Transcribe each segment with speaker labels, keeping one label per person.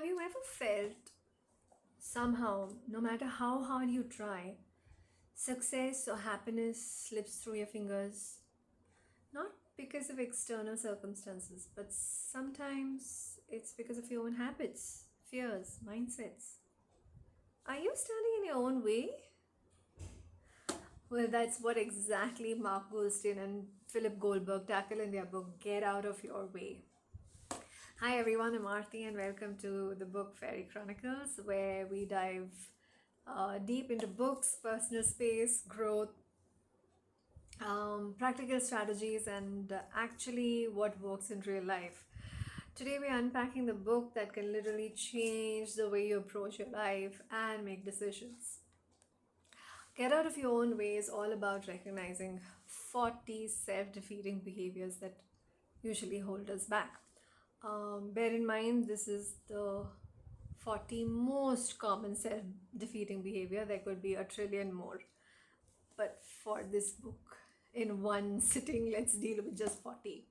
Speaker 1: Have you ever felt somehow, no matter how hard you try, success or happiness slips through your fingers? Not because of external circumstances, but sometimes it's because of your own habits, fears, mindsets. Are you standing in your own way? Well, that's what exactly Mark Goldstein and Philip Goldberg tackle in their book, Get Out of Your Way. Hi everyone, I'm Aarti and welcome to the book Fairy Chronicles, where we dive deep into books, personal space, growth, practical strategies, and actually what works in real life. Today we're unpacking the book that can literally change the way you approach your life and make decisions. Get Out of Your Own Way is all about recognizing 40 self defeating behaviors that usually hold us back. Bear in mind, this is the 40 most common self defeating behavior. There could be a trillion more. But for this book, in one sitting, let's deal with just 40.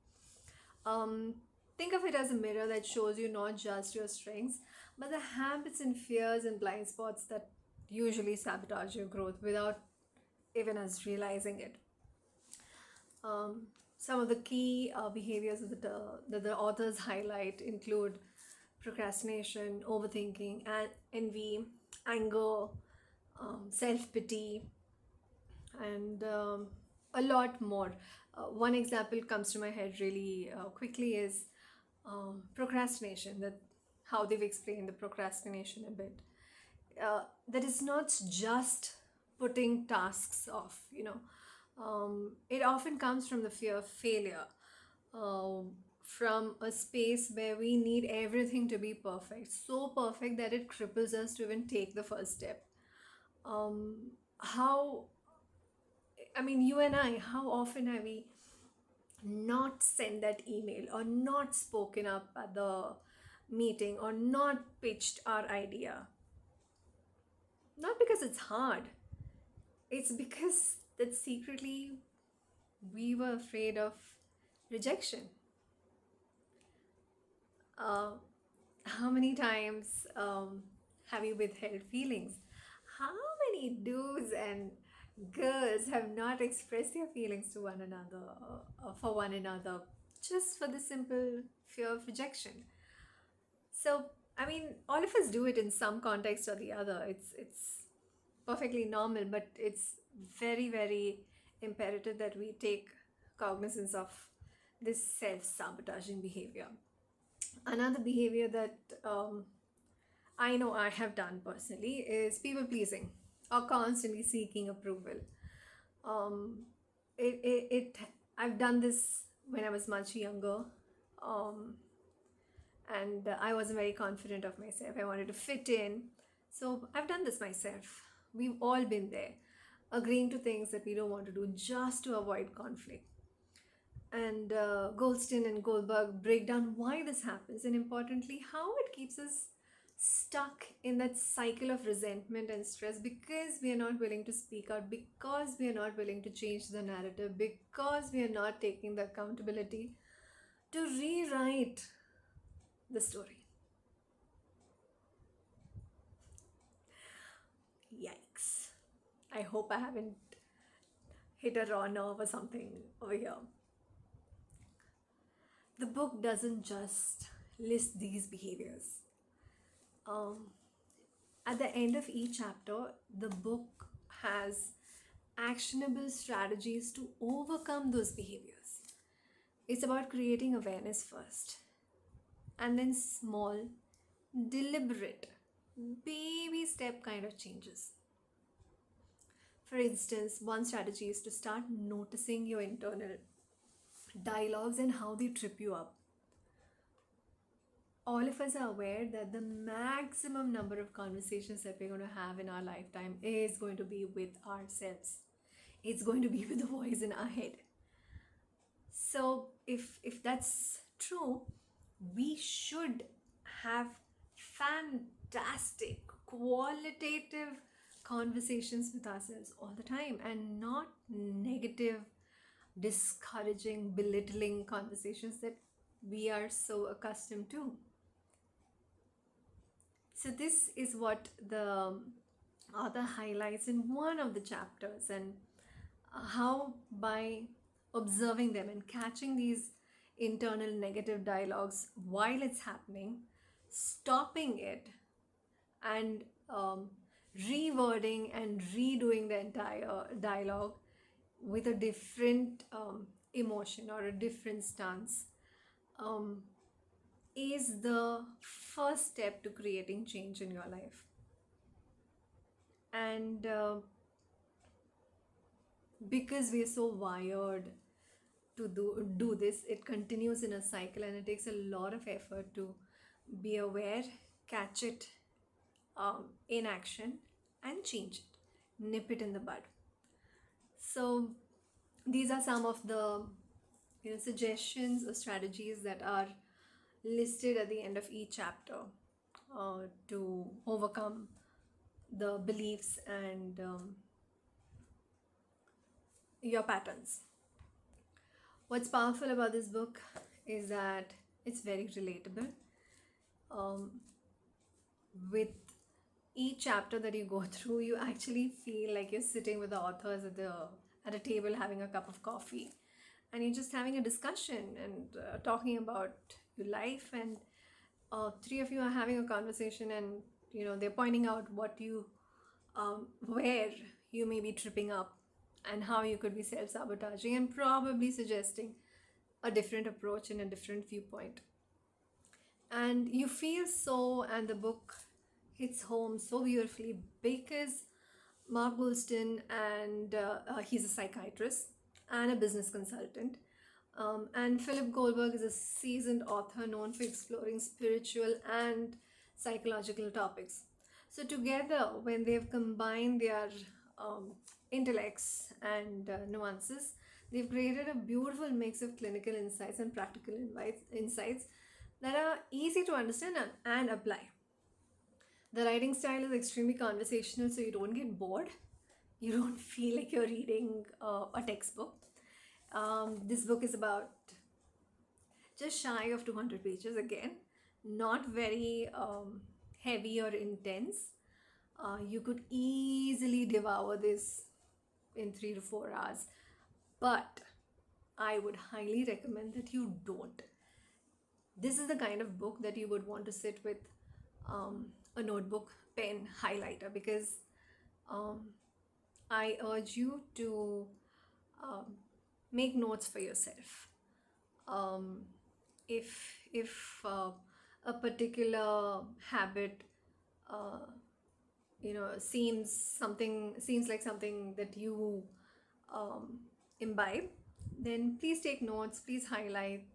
Speaker 1: Um, think of it as a mirror that shows you not just your strengths, but the habits and fears and blind spots that usually sabotage your growth without even us realizing it. Some of the key behaviors that the authors highlight include procrastination, overthinking, and envy, anger, self pity, and a lot more. One example comes to my head really quickly is procrastination. That how they've explained the procrastination a bit. That is not just putting tasks off. It often comes from the fear of failure, from a space where we need everything to be perfect, so perfect that it cripples us to even take the first step. How I mean, you and I, how often have we not sent that email or not spoken up at the meeting or not pitched our idea? Not because it's hard, it's because that secretly we were afraid of rejection. Uh, how many times have you withheld feelings? How many dudes and girls have not expressed their feelings to one another, for one another, just for the simple fear of rejection? So, I mean, all of us do it in some context or the other. It's perfectly normal, but it's very imperative that we take cognizance of this self-sabotaging behavior. Another behavior that I know I have done personally is people pleasing or constantly seeking approval. Um, it I've done this when I was much younger, um, and I wasn't very confident of myself. I wanted to fit in, so I've done this myself. We've all been there, agreeing to things that we don't want to do just to avoid conflict. And Goldstein and Goldberg break down why this happens and importantly how it keeps us stuck in that cycle of resentment and stress because we are not willing to speak out, because we are not willing to change the narrative, because we are not taking the accountability to rewrite the story. Yikes. I hope I haven't hit a raw nerve or something over here. The book doesn't just list these behaviors. Um, at the end of each chapter, the book has actionable strategies to overcome those behaviors. It's about creating awareness first, and then small, deliberate, baby step kind of changes. For instance, one strategy is to start noticing your internal dialogues and how they trip you up. All of us are aware that the maximum number of conversations that we're going to have in our lifetime is going to be with ourselves. It's going to be with the voice in our head. So if that's true, we should have fantastic qualitative conversations with ourselves all the time and not negative, discouraging, belittling conversations that we are so accustomed to. So this is what the author highlights in one of the chapters, and how by observing them and catching these internal negative dialogues while it's happening, stopping it, and rewording and redoing the entire dialogue with a different emotion or a different stance, um, is the first step to creating change in your life. And because we're so wired to do this, it continues in a cycle, and it takes a lot of effort to be aware, catch it in action, and change it, nip it in the bud. So these are some of the suggestions or strategies that are listed at the end of each chapter to overcome the beliefs and your patterns. What's powerful about this book is that it's very relatable. Um, with each chapter that you go through, you actually feel like you're sitting with the authors at a table having a cup of coffee, and you're just having a discussion and talking about your life, and three of you are having a conversation, and they're pointing out where you may be tripping up and how you could be self-sabotaging, and probably suggesting a different approach and a different viewpoint. And you feel so, and the book hits home so beautifully because Mark Goulston, and he's a psychiatrist and a business consultant. And Philip Goldberg is a seasoned author known for exploring spiritual and psychological topics. So, together, when they've combined their um, intellects and nuances, they've created a beautiful mix of clinical insights and practical insights that are easy to understand and apply. The writing style is extremely conversational, so you don't get bored. You don't feel like you're reading a textbook. This book is about just shy of 200 pages again, not very heavy or intense. You could easily devour this in 3 to 4 hours, but I would highly recommend that you don't. This is the kind of book that you would want to sit with a notebook, pen, highlighter, because um, I urge you to um, make notes for yourself. Um, if a particular habit uh, seems like something that you um, imbibe, then please take notes, please highlight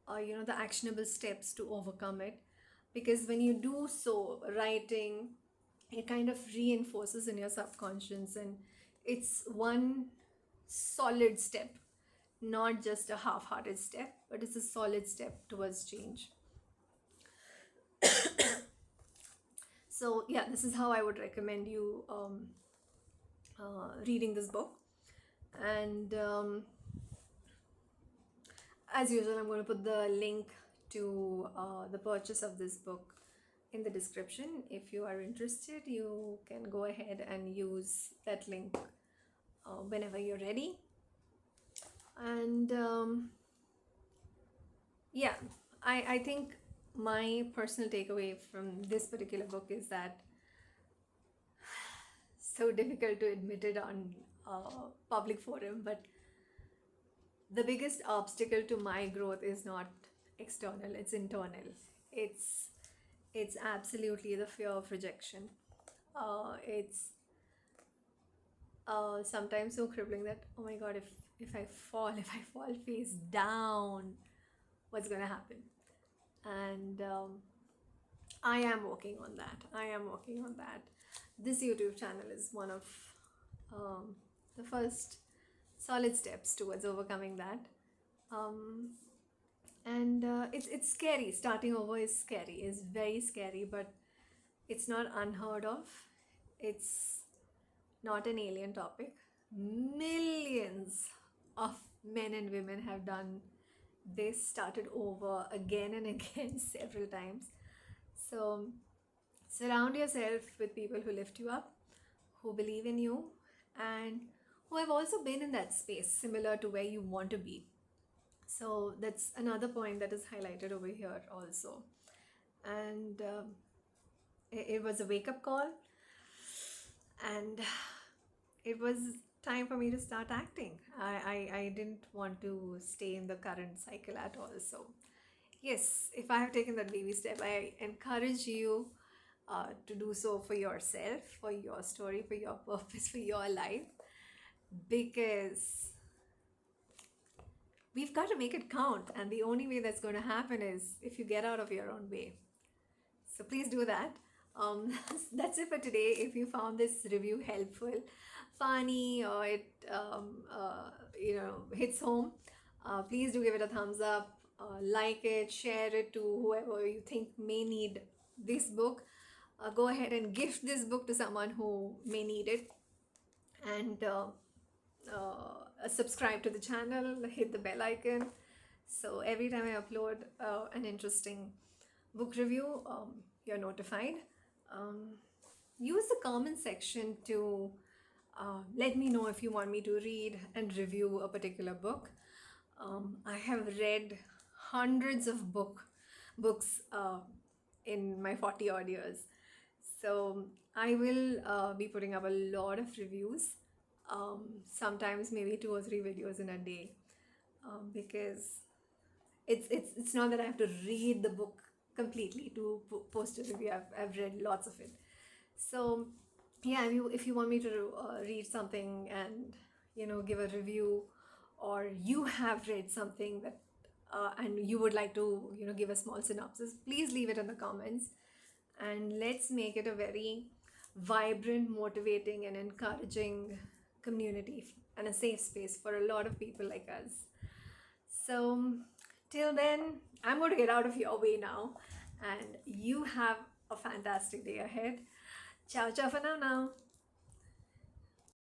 Speaker 1: the actionable steps to overcome it, because when you do so, writing, it kind of reinforces in your subconscious, and it's one solid step, not just a half-hearted step, but it's a solid step towards change. So yeah, this is how I would recommend you reading this book. And as usual, I'm going to put the link to the purchase of this book in the description. If you are interested, you can go ahead and use that link whenever you're ready. And yeah, I think my personal takeaway from this particular book is that, so difficult to admit it on public forum, but the biggest obstacle to my growth is not external, it's internal. It's absolutely the fear of rejection. It's sometimes so crippling that, oh my god, if I fall face down, what's gonna happen? And I am working on that. This YouTube channel is one of the first solid steps towards overcoming that. And it's scary. Starting over is scary, is very scary, but it's not unheard of. It's not an alien topic. Millions of men and women have done this, started over again and again several times. So Surround yourself with people who lift you up, who believe in you, and who have also been in that space similar to where you want to be. So that's another point that is highlighted over here also. And it was a wake up call, and it was time for me to start acting. I didn't want to stay in the current cycle at all. So, yes, if I have taken that baby step, I encourage you to do so for yourself, for your story, for your purpose, for your life, because we've got to make it count. And the only way that's going to happen is if you get out of your own way. So please do that. That's it for today. If you found this review helpful, funny, or it hits home, please do give it a thumbs up. Like it, share it to whoever you think may need this book. Go ahead and gift this book to someone who may need it, and subscribe to the channel. Hit the bell icon, so every time I upload an interesting book review, you're notified. Um, Use the comment section to let me know if you want me to read and review a particular book. I have read hundreds of books in my 40 odd years. So I will be putting up a lot of reviews, sometimes maybe 2 or 3 videos in a day, because it's not that I have to read the book completely to post a review. I've read lots of it. So yeah, if you want me to read something and give a review, or you have read something that and you would like to give a small synopsis, please leave it in the comments, and let's make it a very vibrant, motivating, and encouraging community and a safe space for a lot of people like us. So, till then, I'm going to get out of your way now, and you have a fantastic day ahead. Ciao, ciao for now.